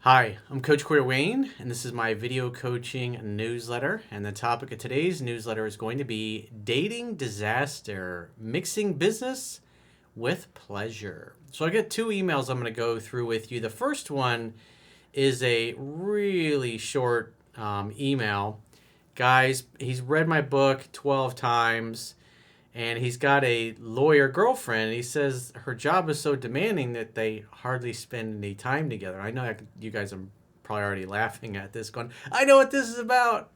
Hi, I'm Coach Corey Wayne, and this is my video coaching newsletter. And the topic of today's newsletter is going to be dating disaster, mixing business with pleasure. So I get two emails I'm going to go through with you. The first one is a really short email. Guys, he's read my book 12 times and he's got a lawyer girlfriend. And he says her job is so demanding that they hardly spend any time together. I know you guys are probably already laughing at this, going, I know what this is about.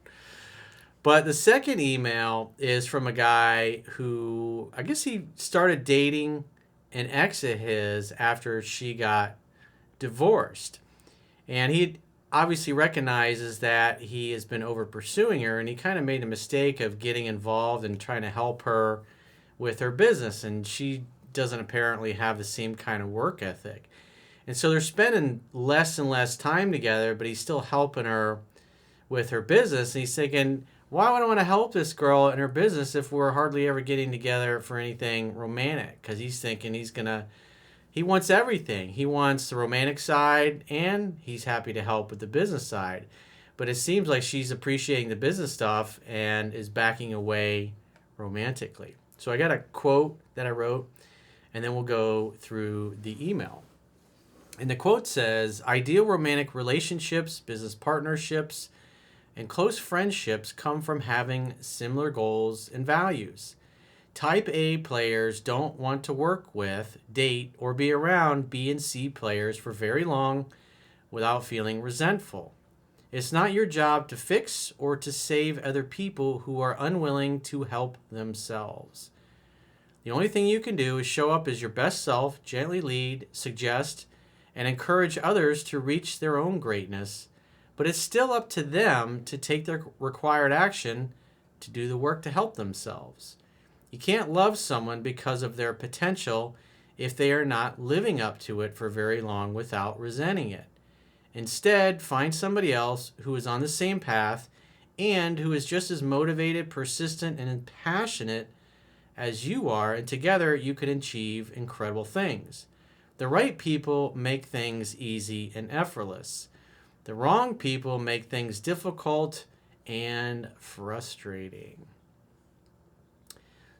But the second email is from a guy who I guess he started dating an ex of his after she got divorced. And he obviously recognizes that he has been over pursuing her, and he kind of made a mistake of getting involved and trying to help her with her business. And she doesn't apparently have the same kind of work ethic. And so they're spending less and less time together, but he's still helping her with her business. And he's thinking, why would I want to help this girl in her business if we're hardly ever getting together for anything romantic? Because he's thinking he wants everything. He wants the romantic side and he's happy to help with the business side. But it seems like she's appreciating the business stuff and is backing away romantically. So I got a quote that I wrote, and then we'll go through the email. And the quote says, ideal romantic relationships, business partnerships, and close friendships come from having similar goals and values. Type A players don't want to work with, date, or be around B and C players for very long without feeling resentful. It's not your job to fix or to save other people who are unwilling to help themselves. The only thing you can do is show up as your best self, gently lead, suggest, and encourage others to reach their own greatness. But it's still up to them to take their required action to do the work to help themselves. You can't love someone because of their potential if they are not living up to it for very long without resenting it. Instead, find somebody else who is on the same path and who is just as motivated, persistent, and passionate as you are, and together you can achieve incredible things. The right people make things easy and effortless. The wrong people make things difficult and frustrating.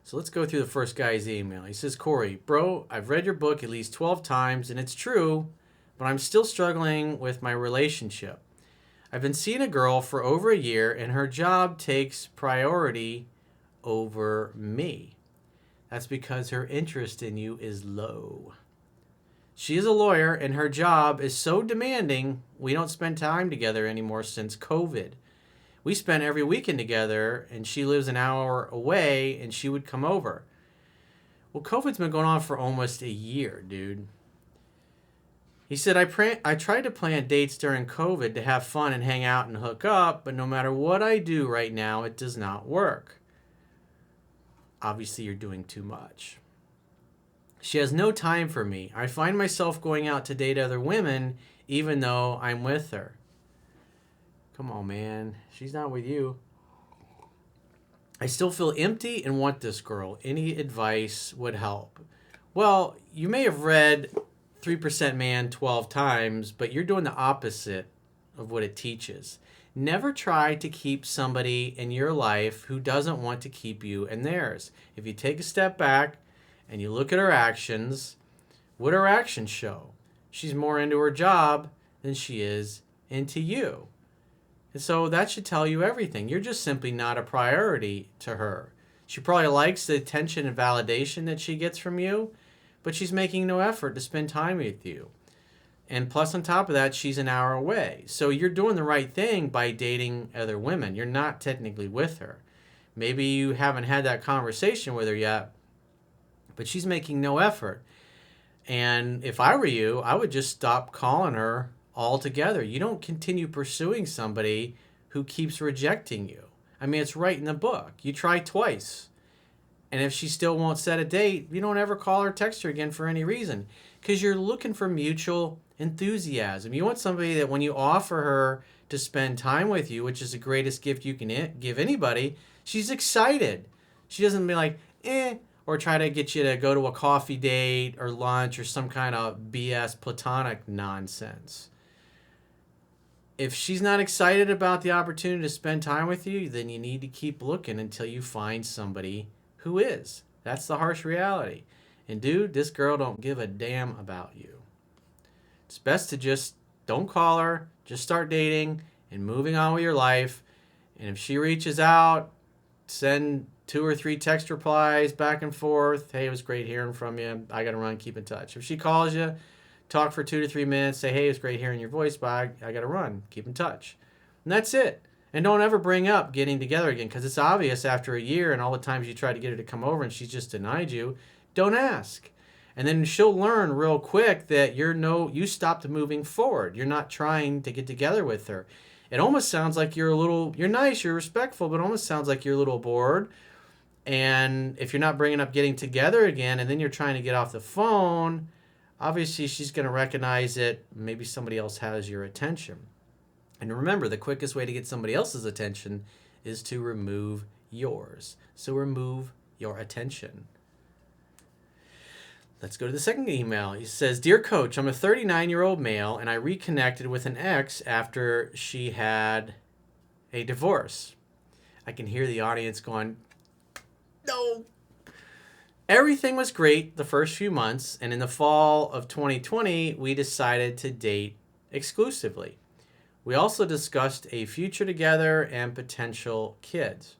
So let's go through the first guy's email. He says, Corey, bro, I've read your book at least 12 times, and it's true, but I'm still struggling with my relationship. I've been seeing a girl for over a year, and her job takes priority over me. That's because her interest in you is low. She is a lawyer, and her job is so demanding, we don't spend time together anymore since COVID. We spent every weekend together, and she lives an hour away, and she would come over. Well, COVID's been going on for almost a year, dude. He said, I tried to plan dates during COVID to have fun and hang out and hook up, but no matter what I do right now, it does not work. Obviously, you're doing too much. She has no time for me. I find myself going out to date other women even though I'm with her. Come on, man. She's not with you. I still feel empty and want this girl. Any advice would help. Well, you may have read 3% Man 12 times, but you're doing the opposite of what it teaches. Never try to keep somebody in your life who doesn't want to keep you in theirs. If you take a step back and you look at her actions, what her actions show? She's more into her job than she is into you. And so that should tell you everything. You're just simply not a priority to her. She probably likes the attention and validation that she gets from you, but she's making no effort to spend time with you. And plus, on top of that, she's an hour away. So you're doing the right thing by dating other women. You're not technically with her. Maybe you haven't had that conversation with her yet, but she's making no effort. And if I were you, I would just stop calling her altogether. You don't continue pursuing somebody who keeps rejecting you. I mean, it's right in the book. You try twice. And if she still won't set a date, you don't ever call her or text her again for any reason. Because you're looking for mutual enthusiasm. You want somebody that when you offer her to spend time with you, which is the greatest gift you can give anybody, she's excited. She doesn't be like, or try to get you to go to a coffee date or lunch or some kind of BS platonic nonsense. If she's not excited about the opportunity to spend time with you, then you need to keep looking until you find somebody who is. That's the harsh reality. And dude, this girl don't give a damn about you. It's best to just don't call her, just start dating and moving on with your life. And if she reaches out, send 2 or 3 text replies back and forth. Hey, it was great hearing from you. I got to run. Keep in touch. If she calls you, talk for 2 to 3 minutes. Say, hey, it was great hearing your voice, but I got to run. Keep in touch. And that's it. And don't ever bring up getting together again, because it's obvious after a year and all the times you tried to get her to come over and she's just denied you. Don't ask. And then she'll learn real quick that you stopped moving forward. You're not trying to get together with her. It almost sounds like you're nice, you're respectful, but it almost sounds like you're a little bored. And if you're not bringing up getting together again and then you're trying to get off the phone, obviously she's going to recognize that maybe somebody else has your attention. And remember, the quickest way to get somebody else's attention is to remove yours. So remove your attention. Let's go to the second email. He says, Dear Coach, I'm a 39-year-old male and I reconnected with an ex after she had a divorce. I can hear the audience going, no. Everything was great the first few months, and in the fall of 2020, we decided to date exclusively. We also discussed a future together and potential kids.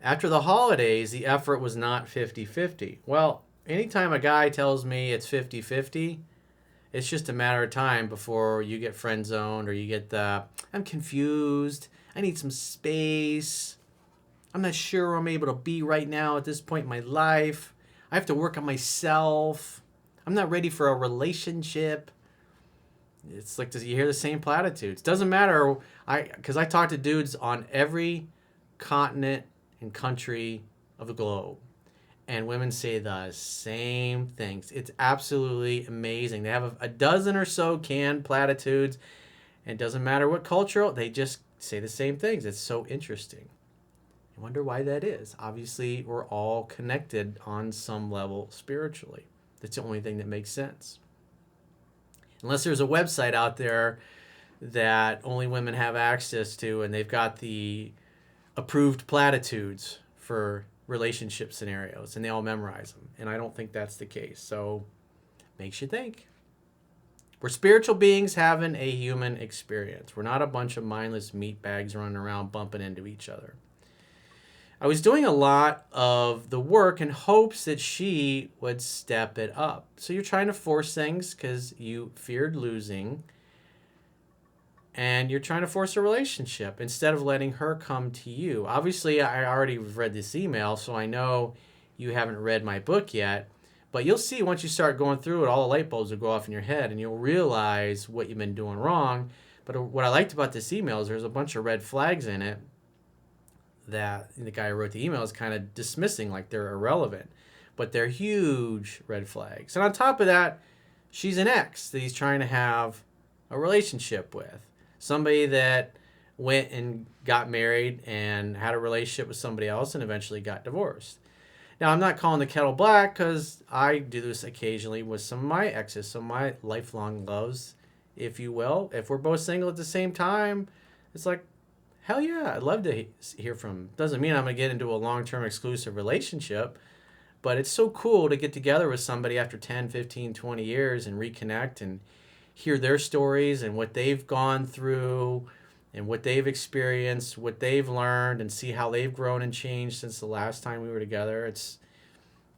After the holidays, the effort was not 50-50. Well, anytime a guy tells me it's 50-50, it's just a matter of time before you get friend zoned or you get I'm confused, I need some space, I'm not sure where I'm able to be right now at this point in my life, I have to work on myself, I'm not ready for a relationship. It's like, you hear the same platitudes. Doesn't matter, because I talk to dudes on every continent and country of the globe, and women say the same things. It's absolutely amazing. They have a dozen or so canned platitudes, and it doesn't matter what culture, they just say the same things. It's so interesting. I wonder why that is. Obviously, we're all connected on some level spiritually. That's the only thing that makes sense. Unless there's a website out there that only women have access to, and they've got the approved platitudes for relationship scenarios, and they all memorize them. And I don't think that's the case. So, makes you think. We're spiritual beings having a human experience. We're not a bunch of mindless meat bags running around bumping into each other. I was doing a lot of the work in hopes that she would step it up. So you're trying to force things because you feared losing, and you're trying to force a relationship instead of letting her come to you. Obviously, I already read this email, so I know you haven't read my book yet, but you'll see once you start going through it, all the light bulbs will go off in your head, and you'll realize what you've been doing wrong. But what I liked about this email is there's a bunch of red flags in it that the guy who wrote the email is kind of dismissing like they're irrelevant, but they're huge red flags. And on top of that, she's an ex that he's trying to have a relationship with, somebody that went and got married and had a relationship with somebody else and eventually got divorced. Now, I'm not calling the kettle black because I do this occasionally with some of my exes, some of my lifelong loves, if you will. If we're both single at the same time, it's like, hell yeah, I'd love to hear from him. Doesn't mean I'm going to get into a long-term exclusive relationship, but it's so cool to get together with somebody after 10, 15, 20 years and reconnect and hear their stories and what they've gone through and what they've experienced, what they've learned, and see how they've grown and changed since the last time we were together.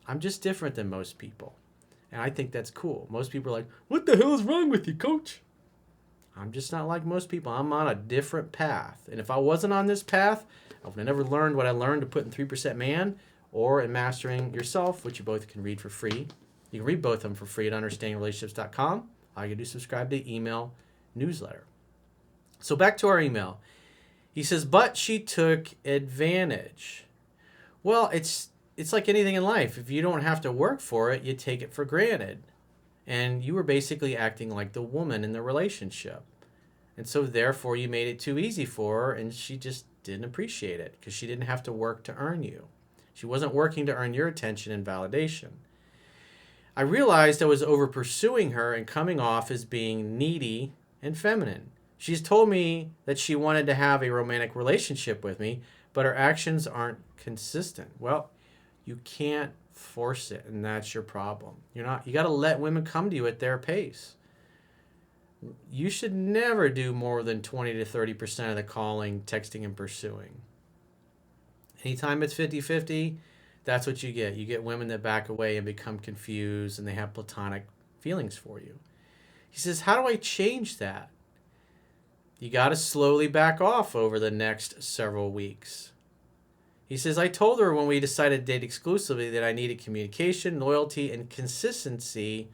I'm just different than most people, and I think that's cool. Most people are like, what the hell is wrong with you, coach? I'm just not like most people. I'm on a different path. And if I wasn't on this path, I would have never learned what I learned to put in 3% Man or in Mastering Yourself, which you both can read for free. You can read both of them for free at understandingrelationships.com. All you can do is subscribe to the email newsletter. So back to our email. He says, but she took advantage. Well, it's like anything in life. If you don't have to work for it, you take it for granted. And you were basically acting like the woman in the relationship. And so therefore you made it too easy for her, and she just didn't appreciate it because she didn't have to work to earn you. She wasn't working to earn your attention and validation. I realized I was over pursuing her and coming off as being needy and feminine. She's told me that she wanted to have a romantic relationship with me, but her actions aren't consistent. Well, you can't force it, and that's your problem. You got to let women come to you at their pace. You should never do more than 20 to 30% of the calling, texting, and pursuing. Anytime it's 50-50, that's what you get. You get women that back away and become confused and they have platonic feelings for you. He says, how do I change that? You got to slowly back off over the next several weeks. He says, I told her when we decided to date exclusively that I needed communication, loyalty, and consistency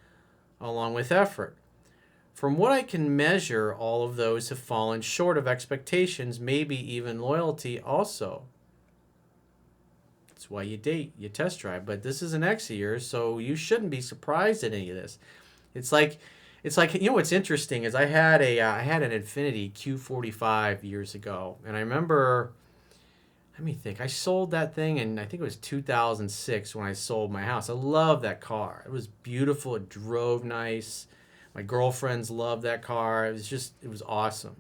along with effort. From what I can measure, all of those have fallen short of expectations, maybe even loyalty also. That's why you date, you test drive. But this is an ex of yours, so you shouldn't be surprised at any of this. It's like what's interesting is I had an Infiniti Q45 years ago, and I remember, let me think, I sold that thing in, I think it was 2006 when I sold my house. I love that car. It was beautiful. It drove nice. My girlfriends loved that car. It was awesome.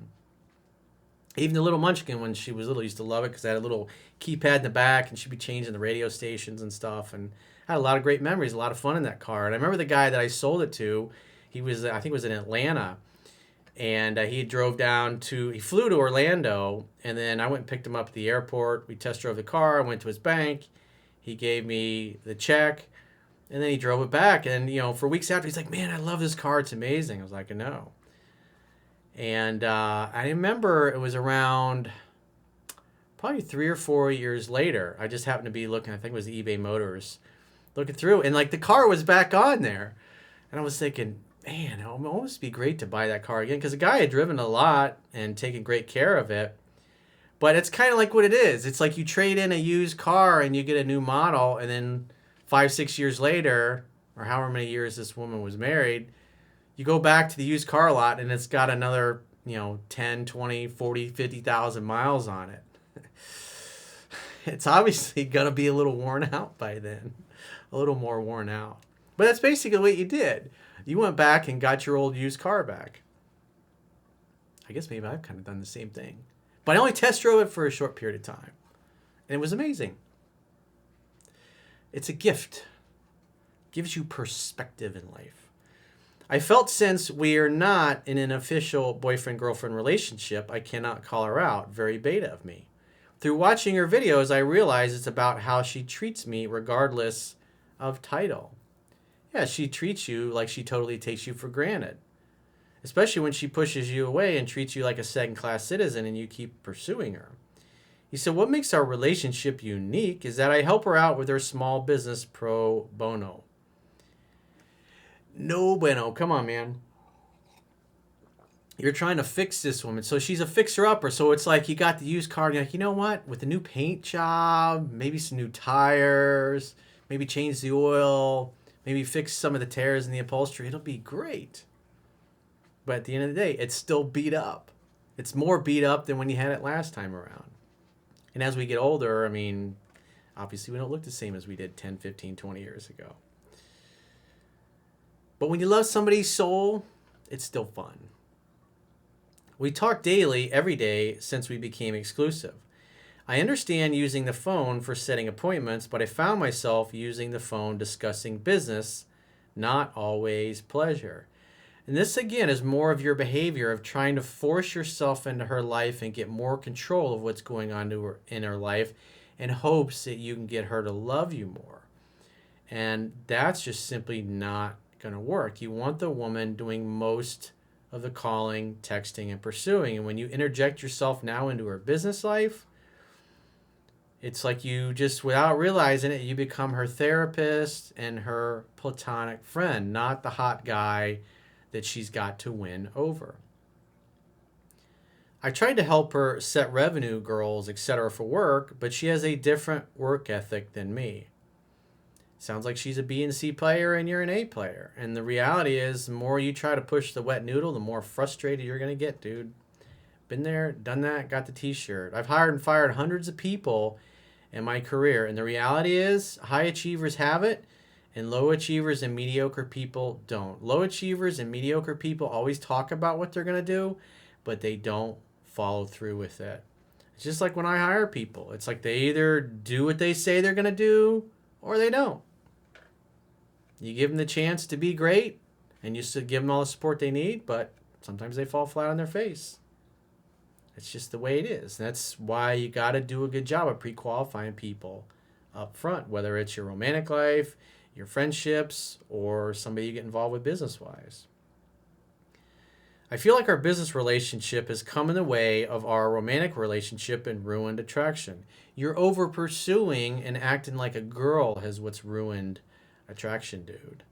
Even the little munchkin, when she was little, used to love it because I had a little keypad in the back and she'd be changing the radio stations and stuff. And I had a lot of great memories, a lot of fun in that car. And I remember the guy that I sold it to, I think it was in Atlanta. And he flew to Orlando. And then I went and picked him up at the airport. We test drove the car. I went to his bank. He gave me the check. And then he drove it back. And, for weeks after, he's like, man, I love this car. It's amazing. I was like, I know. And I remember it was around probably 3 or 4 years later. I just happened to be looking, I think it was eBay Motors, looking through. And, the car was back on there. And I was thinking, man, it would almost be great to buy that car again. Because the guy had driven a lot and taken great care of it. But it's kind of like what it is. It's like you trade in a used car and you get a new model. And then 5-6 years later, or however many years this woman was married, you go back to the used car lot and it's got another, 10, 20, 40, 50,000 miles on it. It's obviously going to be a little worn out by then, a little more worn out. But that's basically what you did. You went back and got your old used car back. I guess maybe I've kind of done the same thing. But I only test drove it for a short period of time. And it was amazing. It's a gift. Gives you perspective in life. I felt since we are not in an official boyfriend-girlfriend relationship, I cannot call her out. Very beta of me. Through watching her videos, I realize it's about how she treats me regardless of title. Yeah, she treats you like she totally takes you for granted. Especially when she pushes you away and treats you like a second-class citizen and you keep pursuing her. He said, what makes our relationship unique is that I help her out with her small business pro bono. No bueno. Come on, man. You're trying to fix this woman. So she's a fixer-upper. So it's like you got the used car and you're like, you know what? With the new paint job, maybe some new tires, maybe change the oil, maybe fix some of the tears in the upholstery. It'll be great. But at the end of the day, it's still beat up. It's more beat up than when you had it last time around. And as we get older, obviously we don't look the same as we did 10, 15, 20 years ago. But when you love somebody's soul, it's still fun. We talk daily, every day, since we became exclusive. I understand using the phone for setting appointments, but I found myself using the phone discussing business, not always pleasure. And this, again, is more of your behavior of trying to force yourself into her life and get more control of what's going on in her life in hopes that you can get her to love you more. And that's just simply not going to work. You want the woman doing most of the calling, texting, and pursuing. And when you interject yourself now into her business life, it's like you just, without realizing it, you become her therapist and her platonic friend, not the hot guy that she's got to win over. I tried to help her set revenue goals, etc. for work, but she has a different work ethic than me. Sounds like she's a B and C player and you're an A player. And the reality is, the more you try to push the wet noodle, the more frustrated you're going to get, dude. Been there, done that, got the t-shirt. I've hired and fired hundreds of people in my career. And the reality is, high achievers have it, and low achievers and mediocre people don't. Low achievers and mediocre people always talk about what they're going to do, but they don't follow through with it. It's just like when I hire people. It's like they either do what they say they're going to do or they don't. You give them the chance to be great and you still give them all the support they need, but sometimes they fall flat on their face. It's just the way it is. That's why you got to do a good job of pre-qualifying people up front, whether it's your romantic life, your friendships, or somebody you get involved with business-wise. I feel like our business relationship has come in the way of our romantic relationship and ruined attraction. You're over pursuing and acting like a girl has what's ruined attraction, dude.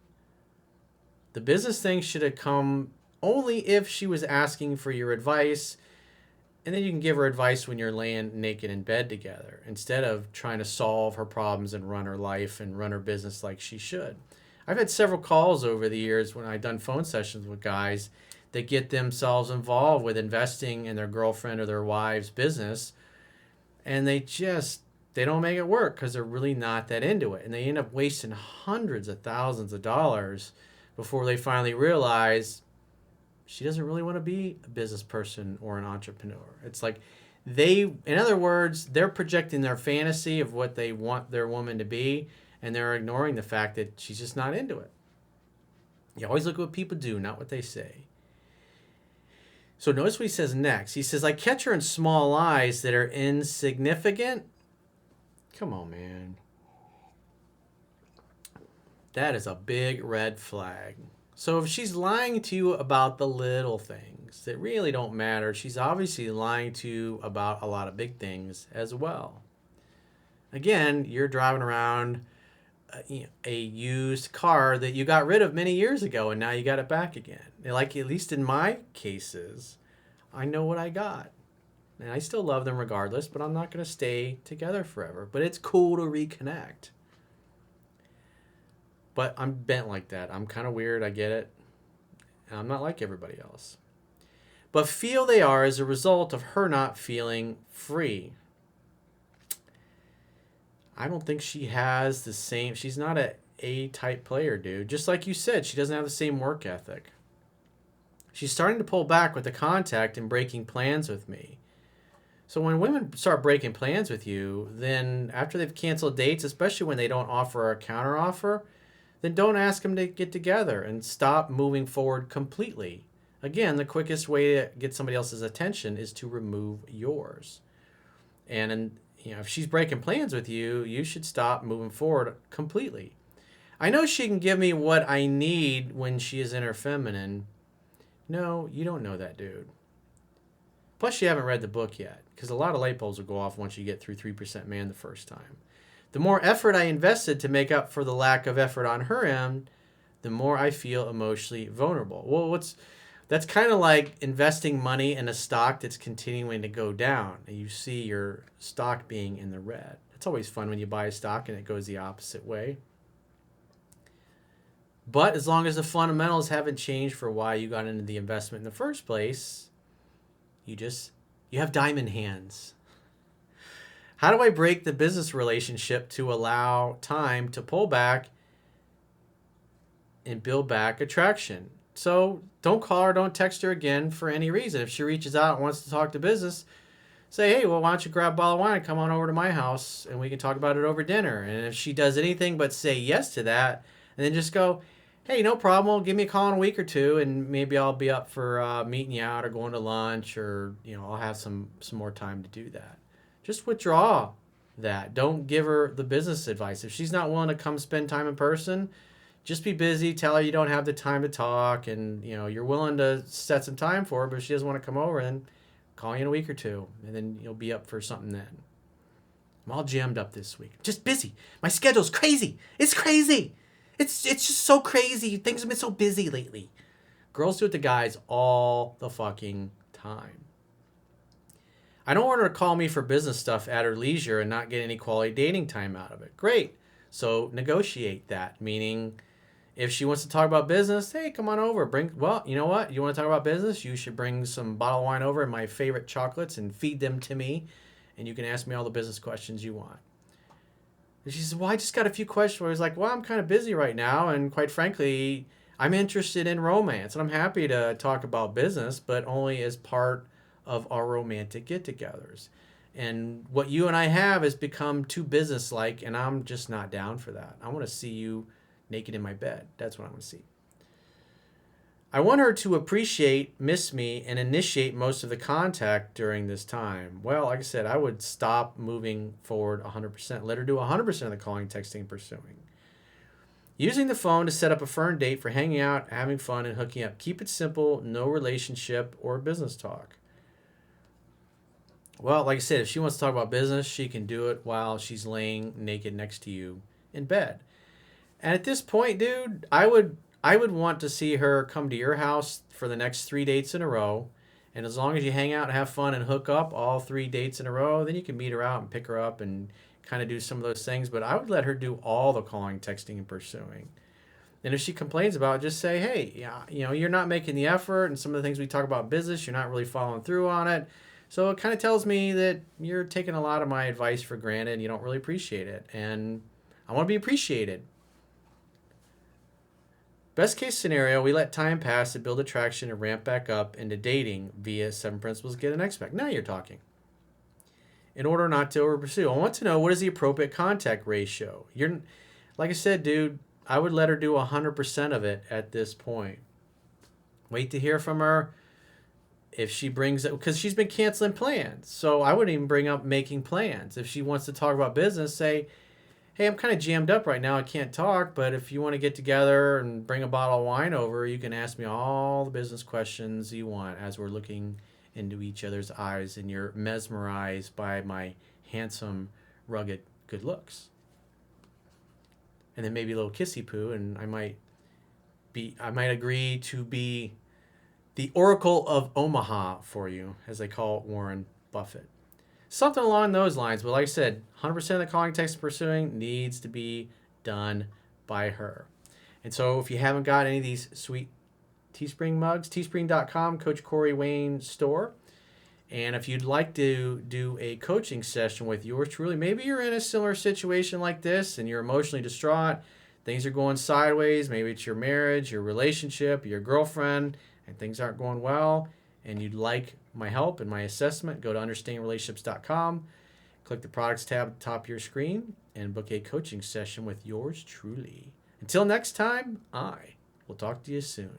The business thing should have come only if she was asking for your advice, and then you can give her advice when you're laying naked in bed together instead of trying to solve her problems and run her life and run her business like she should. I've had several calls over the years when I've done phone sessions with guys that get themselves involved with investing in their girlfriend or their wife's business, and they don't make it work because they're really not that into it, and they end up wasting hundreds of thousands of dollars before they finally realize she doesn't really want to be a business person or an entrepreneur. It's like in other words, they're projecting their fantasy of what they want their woman to be, and they're ignoring the fact that she's just not into it. You always look at what people do, not what they say. So notice what he says next. He says, I catch her in small lies that are insignificant. Come on, man. That is a big red flag. So if she's lying to you about the little things that really don't matter, she's obviously lying to you about a lot of big things as well. Again, you're driving around a used car that you got rid of many years ago and now you got it back again. Like, at least in my cases, I know what I got. And I still love them regardless, but I'm not going to stay together forever. But it's cool to reconnect. But I'm bent like that. I'm kind of weird. I get it. And I'm not like everybody else. But feel they are as a result of her not feeling free. I don't think she has the same. She's not a A-type player, dude. Just like you said, she doesn't have the same work ethic. She's starting to pull back with the contact and breaking plans with me. So when women start breaking plans with you, then after they've canceled dates, especially when they don't offer a counteroffer, then don't ask them to get together and stop moving forward completely. Again, the quickest way to get somebody else's attention is to remove yours. And if she's breaking plans with you, you should stop moving forward completely. I know she can give me what I need when she is in her feminine. No, you don't know that, dude. Plus, you haven't read the book yet, because a lot of light bulbs will go off once you get through 3% Man the first time. The more effort I invested to make up for the lack of effort on her end, the more I feel emotionally vulnerable. Well, that's kind of like investing money in a stock that's continuing to go down, and you see your stock being in the red. It's always fun when you buy a stock and it goes the opposite way. But as long as the fundamentals haven't changed for why you got into the investment in the first place, you have diamond hands. How do I break the business relationship to allow time to pull back and build back attraction? So don't call her, don't text her again for any reason. If she reaches out and wants to talk to business, say, hey, well, why don't you grab a bottle of wine and come on over to my house and we can talk about it over dinner. And if she does anything but say yes to that, and then just go, hey, no problem, give me a call in a week or two and maybe I'll be up for meeting you out or going to lunch, or I'll have some more time to do that. Just withdraw that. Don't give her the business advice. If she's not willing to come spend time in person, just be busy. Tell her you don't have the time to talk, and you're willing to set some time for her, but if she doesn't want to come over, then call you in a week or two, and then you'll be up for something then. I'm all jammed up this week. Just busy. My schedule's crazy. It's crazy. It's just so crazy. Things have been so busy lately. Girls do it to guys all the fucking time. I don't want her to call me for business stuff at her leisure and not get any quality dating time out of it. Great. So negotiate that, meaning if she wants to talk about business, hey, come on over. Well, you know what? You want to talk about business? You should bring some bottle of wine over and my favorite chocolates and feed them to me, and you can ask me all the business questions you want. And she says, well, I just got a few questions. Where I was like, well, I'm kind of busy right now, and quite frankly, I'm interested in romance and I'm happy to talk about business, but only as part of our romantic get togethers. And what you and I have has become too business-like, and I'm just not down for that. I want to see you naked in my bed. That's what I want to see. I want her to appreciate, miss me, and initiate most of the contact during this time. Well, like I said, I would stop moving forward 100%. Let her do 100% of the calling, texting, and pursuing. Using the phone to set up a firm date for hanging out, having fun, and hooking up. Keep it simple, no relationship or business talk. Well, like I said, if she wants to talk about business, she can do it while she's laying naked next to you in bed. And at this point, dude, I would want to see her come to your house for the next 3 dates in a row. And as long as you hang out and have fun and hook up all 3 dates in a row, then you can meet her out and pick her up and kind of do some of those things. But I would let her do all the calling, texting, and pursuing. And if she complains about it, just say, hey, yeah, you're not making the effort, and some of the things we talk about business, you're not really following through on it. So it kind of tells me that you're taking a lot of my advice for granted and you don't really appreciate it. And I want to be appreciated. Best case scenario, we let time pass to build attraction and ramp back up into dating via 7 principles get and expect. Now you're talking. In order not to over pursue, I want to know what is the appropriate contact ratio. You're, like I said, dude, I would let her do 100% of it at this point. Wait to hear from her. If she brings it, because she's been canceling plans. So I wouldn't even bring up making plans. If she wants to talk about business, say, hey, I'm kind of jammed up right now. I can't talk, but if you want to get together and bring a bottle of wine over, you can ask me all the business questions you want as we're looking into each other's eyes and you're mesmerized by my handsome, rugged, good looks. And then maybe a little kissy poo, and I might agree to be the Oracle of Omaha for you, as they call Warren Buffett. Something along those lines. But like I said, 100% of the calling, text, pursuing needs to be done by her. And so if you haven't got any of these sweet Teespring mugs, teespring.com, Coach Corey Wayne store. And if you'd like to do a coaching session with yours truly, maybe you're in a similar situation like this and you're emotionally distraught, things are going sideways, maybe it's your marriage, your relationship, your girlfriend, and things aren't going well, and you'd like my help and my assessment, go to understandingrelationships.com, click the products tab at the top of your screen, and book a coaching session with yours truly. Until next time, I will talk to you soon.